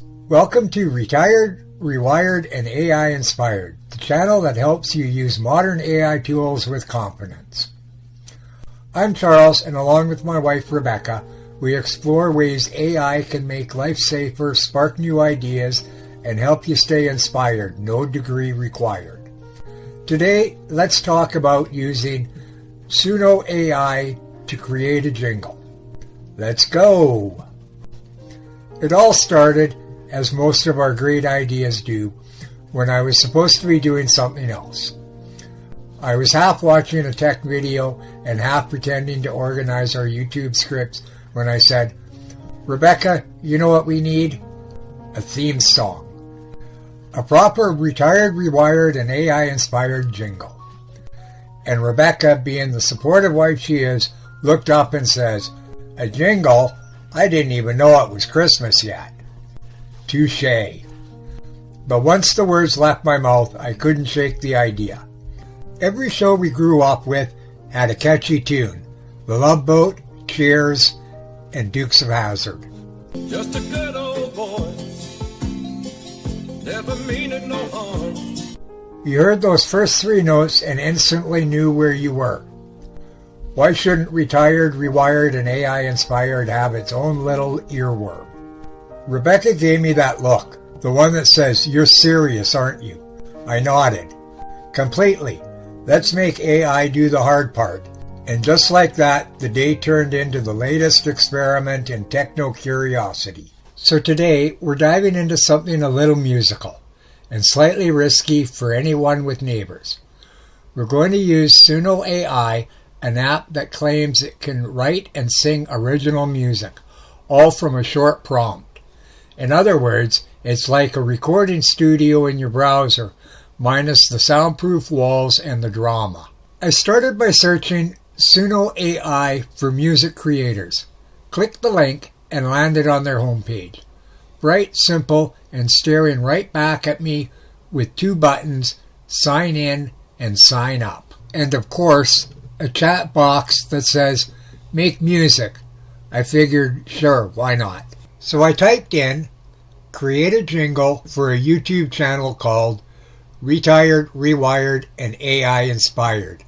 Welcome to Retired, Rewired, and AI Inspired, the channel that helps you use modern AI tools with confidence. I'm Charles, and along with my wife Rebecca, we explore ways AI can make life safer, spark new ideas, and help you stay inspired, no degree required. Today, let's talk about using Suno AI to create a jingle. Let's go! It all started, as most of our great ideas do, when I was supposed to be doing something else. I was half watching a tech video and half pretending to organize our YouTube scripts when I said, "Rebecca, you know what we need? A theme song. A proper retired, rewired, and AI-inspired jingle." And Rebecca, being the supportive wife she is, looked up and says, "A jingle? I didn't even know it was Christmas yet." Touché. But once the words left my mouth, I couldn't shake the idea. Every show we grew up with had a catchy tune. The Love Boat, Cheers, and Dukes of Hazzard. Just a good old boy, never meaning no harm. You heard those first three notes and instantly knew where you were. Why shouldn't Retired, Rewired, and AI-Inspired have its own little earworm? Rebecca gave me that look, the one that says, "You're serious, aren't you?" I nodded. Completely. Let's make AI do the hard part. And just like that, the day turned into the latest experiment in techno-curiosity. So today, we're diving into something a little musical, and slightly risky for anyone with neighbors. We're going to use Suno AI, an app that claims it can write and sing original music, all from a short prompt. In other words, it's like a recording studio in your browser, minus the soundproof walls and the drama. I started by searching Suno AI for music creators. Clicked the link and landed on their homepage. Bright, simple, and staring right back at me with two buttons, sign in and sign up. And of course, a chat box that says, "Make music." I figured, sure, why not? So I typed in, "Create a jingle for a YouTube channel called Retired, Rewired, and AI Inspired."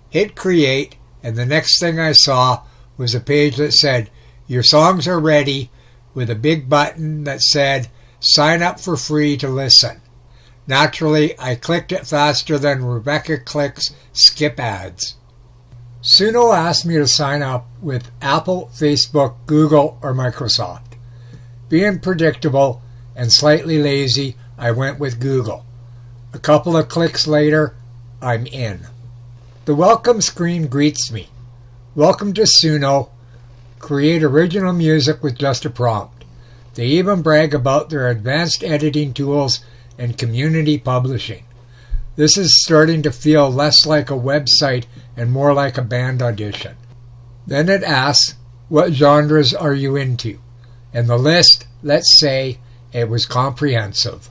Hit create, and the next thing I saw was a page that said, "Your songs are ready," with a big button that said, "Sign up for free to listen." Naturally, I clicked it faster than Rebecca clicks skip ads. Suno asked me to sign up with Apple, Facebook, Google, or Microsoft. Being predictable and slightly lazy, I went with Google. A couple of clicks later, I'm in. The welcome screen greets me. Welcome to Suno. Create original music with just a prompt. They even brag about their advanced editing tools and community publishing. This is starting to feel less like a website and more like a band audition. Then it asks, what genres are you into? And the list, let's say, it was comprehensive.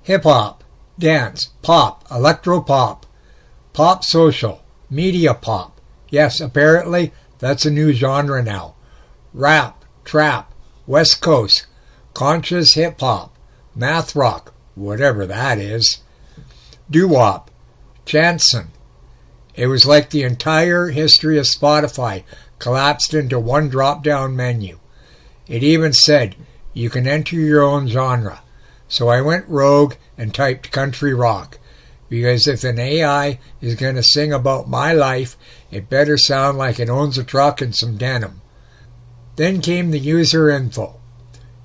Hip-hop, dance, pop, electro-pop, pop social, media pop. Yes, apparently that's a new genre now. Rap, trap, West Coast, conscious hip-hop, math rock, whatever that is. Doo-wop, chanson. It was like the entire history of Spotify collapsed into one drop-down menu. It even said, you can enter your own genre. So I went rogue and typed country rock, because if an AI is going to sing about my life, it better sound like it owns a truck and some denim. Then came the user info.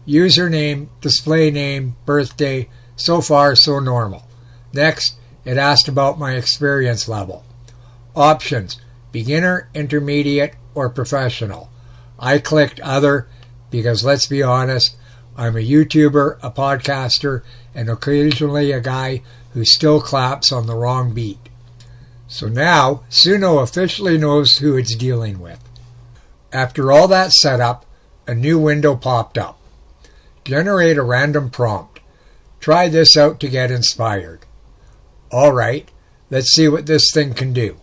Username, display name, birthday, so far so normal. Next, it asked about my experience level. Options, beginner, intermediate, or professional. I clicked other because, let's be honest, I'm a YouTuber, a podcaster, and occasionally a guy who still claps on the wrong beat. So now, Suno officially knows who it's dealing with. After all that setup, a new window popped up. Generate a random prompt. Try this out to get inspired. Alright, let's see what this thing can do.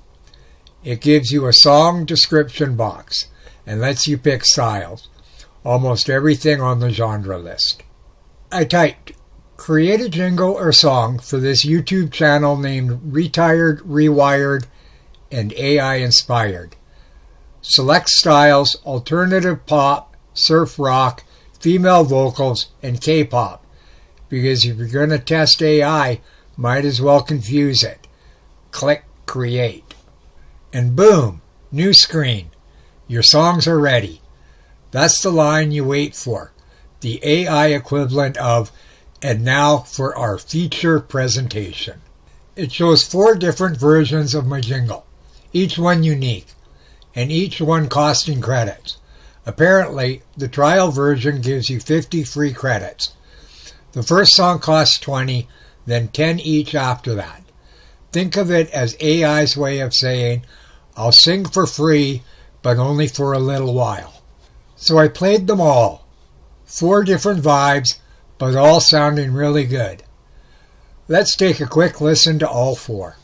It gives you a song description box and lets you pick styles. Almost everything on the genre list. I typed, create a jingle or song for this YouTube channel named Retired, Rewired, and AI Inspired. Select styles, alternative pop, surf rock, female vocals, and K-pop. Because if you're going to test AI, might as well confuse it. Click Create. And boom, new screen. Your songs are ready. That's the line you wait for. The AI equivalent of, and now for our feature presentation. It shows 4 different versions of my jingle, each one unique, and each one costing credits. Apparently, the trial version gives you 50 free credits. The first song costs 20, then 10 each after that. Think of it as AI's way of saying, I'll sing for free, but only for a little while. So I played them all. 4 different vibes, but all sounding really good. Let's take a quick listen to all 4.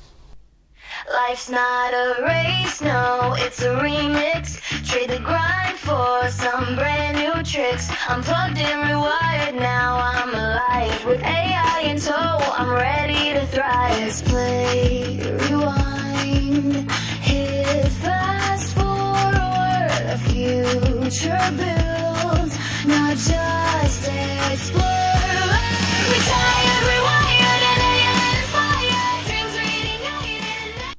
Life's not a race, no, it's a remix. Trade the grind for some brand new tricks. I'm plugged in, rewired, now I'm alive. With AI in tow, I'm ready to thrive. Let's play, rewind, hit fast forward. A future build, not just explore. Retired, rewired, and AI inspired. Dreams reignited.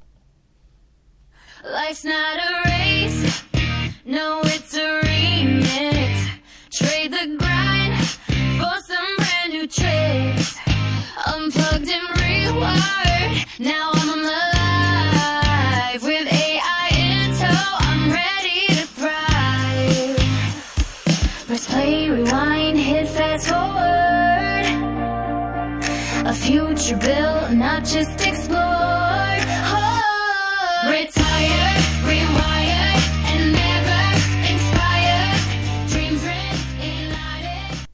Life's not a race, no, it's a remix. Trade the grind for some brand new tricks. Unplugged and rewired, now I'm alive. With AI in tow, I'm ready to thrive. Press play, rewind, hit fast forward. A future built, not just explored. Oh, retired, rewired, and never inspired. Dreams reignited.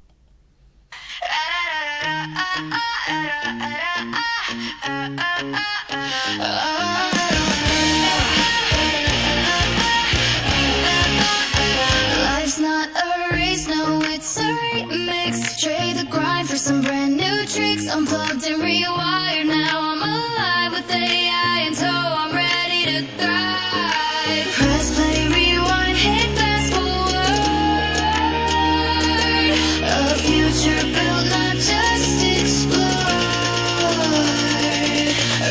Life's not a race, no, it's a remix. Trade the grind for some brand new tricks. Unplugged and rewired, now I'm alive. With AI in tow, I'm ready to thrive. Press play, rewind, hit fast forward. A future built, not just explored.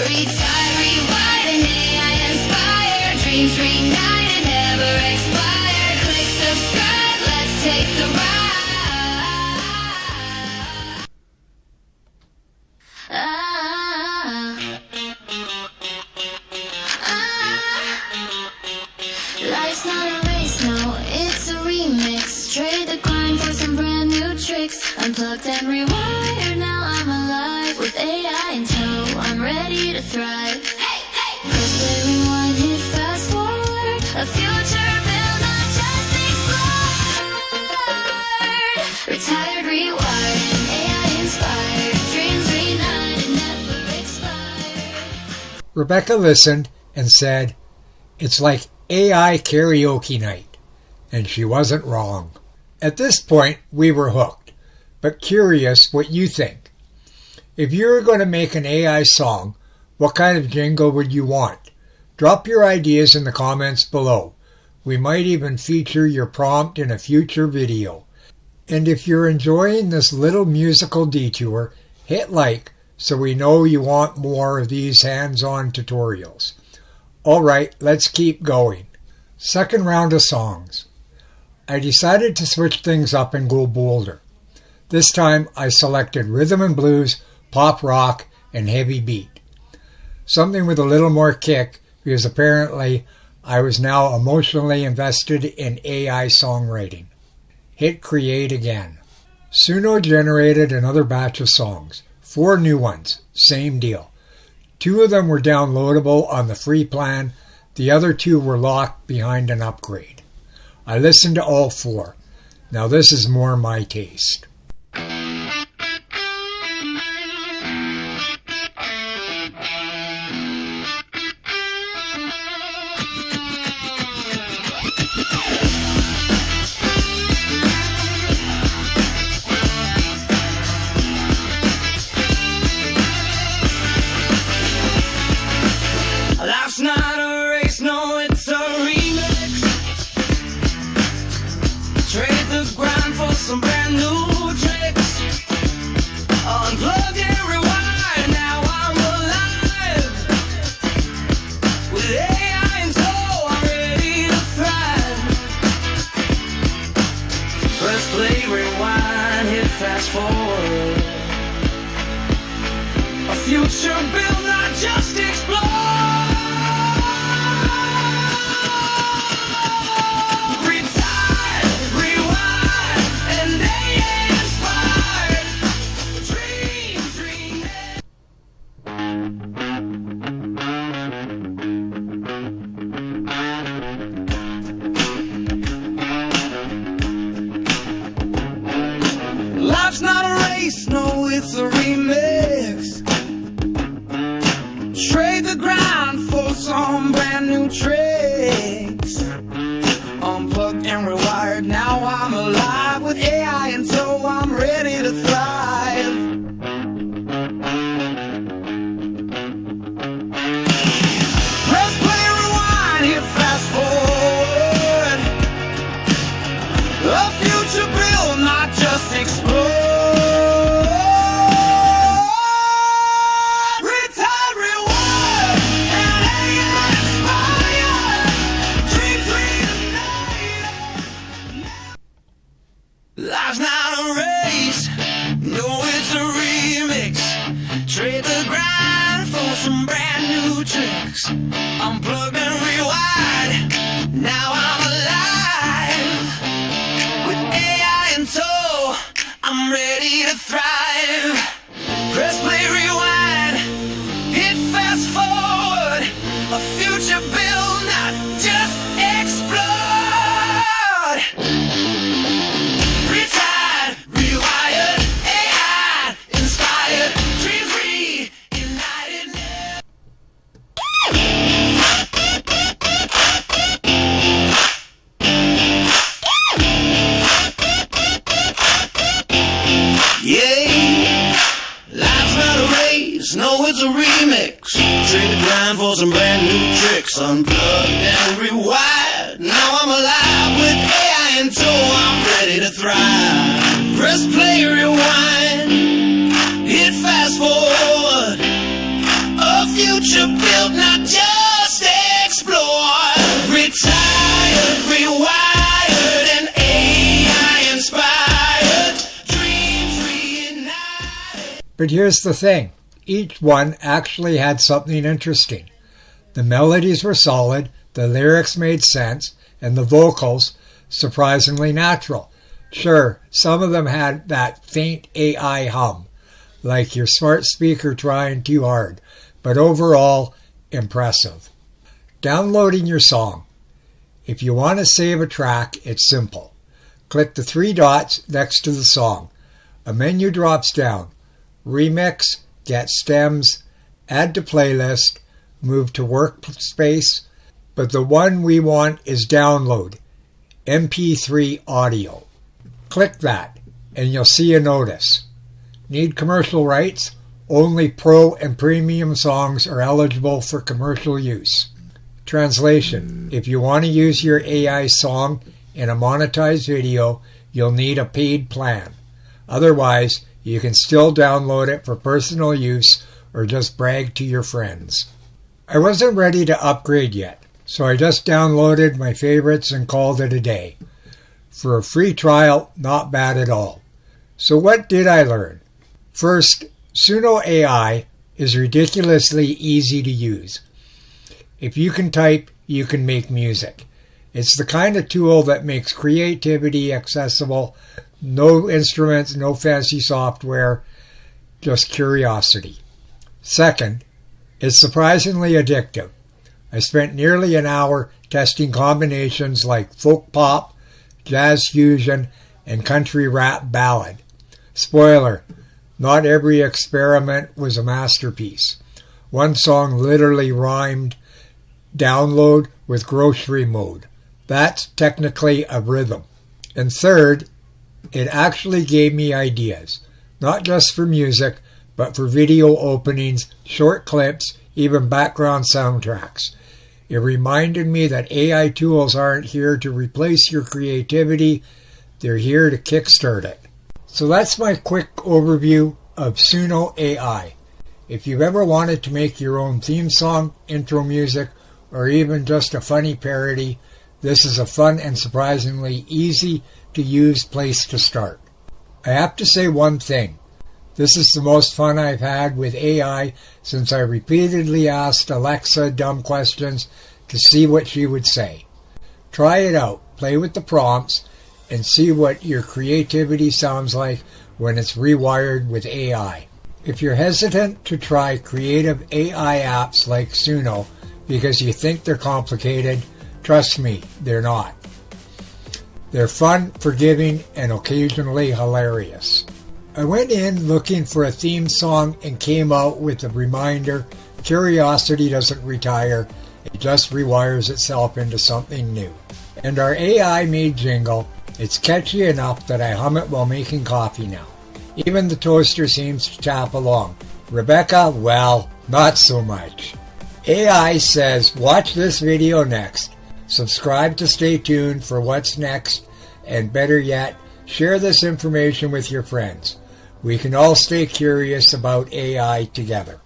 Retire, rewind, and AI inspired. Dreams reignited, never expired. Click subscribe, let's take the ride. Life's not a race, no, it's a remix. Trade the grind for some brand new tricks. Unplugged and rewired, now I'm alive. With AI in tow, I'm ready to thrive. Hey, hey. Press play, rewind, hit fast forward. A future built, not just explored. Retired, rewired, and AI inspired. Dreams reignited, never expired. Rebecca listened and said, it's like AI karaoke night. And she wasn't wrong. At this point, we were hooked, but curious what you think. If you were going to make an AI song, what kind of jingle would you want? Drop your ideas in the comments below. We might even feature your prompt in a future video. And if you're enjoying this little musical detour, hit like so we know you want more of these hands-on tutorials. Alright, let's keep going. Second round of songs. I decided to switch things up and go bolder. This time I selected rhythm and blues, pop rock, and heavy beat. Something with a little more kick because apparently I was now emotionally invested in AI songwriting. Hit create again. Suno generated another batch of songs. 4 new ones, same deal. 2 of them were downloadable on the free plan. The other 2 were locked behind an upgrade. I listened to all 4. Now this is more my taste. fast forward. A future built, not just explore. Retired, rewired, and AI inspired. Dreams, remade. Life's not a race, no, it's a remix. Trade the grind for some brand new tricks. Unplugged and rewired, now I'm alive with AI and so I'm ready to thrive. Press play, rewind, hit fast forward. A future built, not just explore. Retired, rewired, and AI inspired. Dreams reignited. Life's not a race, no, it's a remix. Trade the grind for some brand new tricks. Unplugged and rewired, now I'm alive. With AI in tow, I'm ready to thrive. Press play, rewind, hit fast forward. A future built, not just explode. Retired, rewired, AI inspired. Dreams reignited now. Yeah, life's not a race, no, it's a remix. Trade the grind for some brand new tricks. Unplugged and rewired, now I'm alive with AI and tow, I'm ready to thrive. Press play, rewind, hit fast forward. A future built, not just explore. Retired, rewired, and AI inspired. Dreams reignited. But here's the thing. Each one actually had something interesting. The melodies were solid, the lyrics made sense, and the vocals surprisingly natural. Sure, some of them had that faint AI hum, like your smart speaker trying too hard, but overall, impressive. Downloading your song. If you want to save a track, it's simple. Click the three dots next to the song. A menu drops down. Remix, get stems, add to playlist, move to workspace, but the one we want is download, MP3 audio. Click that, and you'll see a notice. Need commercial rights? Only pro and premium songs are eligible for commercial use. Translation: if you want to use your AI song in a monetized video, you'll need a paid plan. Otherwise, you can still download it for personal use or just brag to your friends. I wasn't ready to upgrade yet, so I just downloaded my favorites and called it a day. For a free trial, not bad at all. So what did I learn? First, Suno AI is ridiculously easy to use. If you can type, you can make music. It's the kind of tool that makes creativity accessible. No instruments, no fancy software, just curiosity. Second, it's surprisingly addictive. I spent nearly an hour testing combinations like folk pop, jazz fusion, and country rap ballad. Spoiler, not every experiment was a masterpiece. One song literally rhymed download with grocery mode. That's technically a rhythm. And third, it actually gave me ideas, not just for music, but for video openings, short clips, even background soundtracks. It reminded me that AI tools aren't here to replace your creativity, they're here to kickstart it. So that's my quick overview of Suno AI. If you've ever wanted to make your own theme song, intro music, or even just a funny parody, this is a fun and surprisingly easy to use place to start. I have to say one thing. This is the most fun I've had with AI since I repeatedly asked Alexa dumb questions to see what she would say. Try it out, play with the prompts, and see what your creativity sounds like when it's rewired with AI. If you're hesitant to try creative AI apps like Suno because you think they're complicated, trust me, they're not. They're fun, forgiving, and occasionally hilarious. I went in looking for a theme song and came out with a reminder, curiosity doesn't retire, it just rewires itself into something new. And our AI made Jingle, it's catchy enough that I hum it while making coffee now. Even the toaster seems to tap along. Rebecca, well, not so much. AI says, watch this video next. Subscribe to stay tuned for what's next, and better yet, share this information with your friends. We can all stay curious about AI together.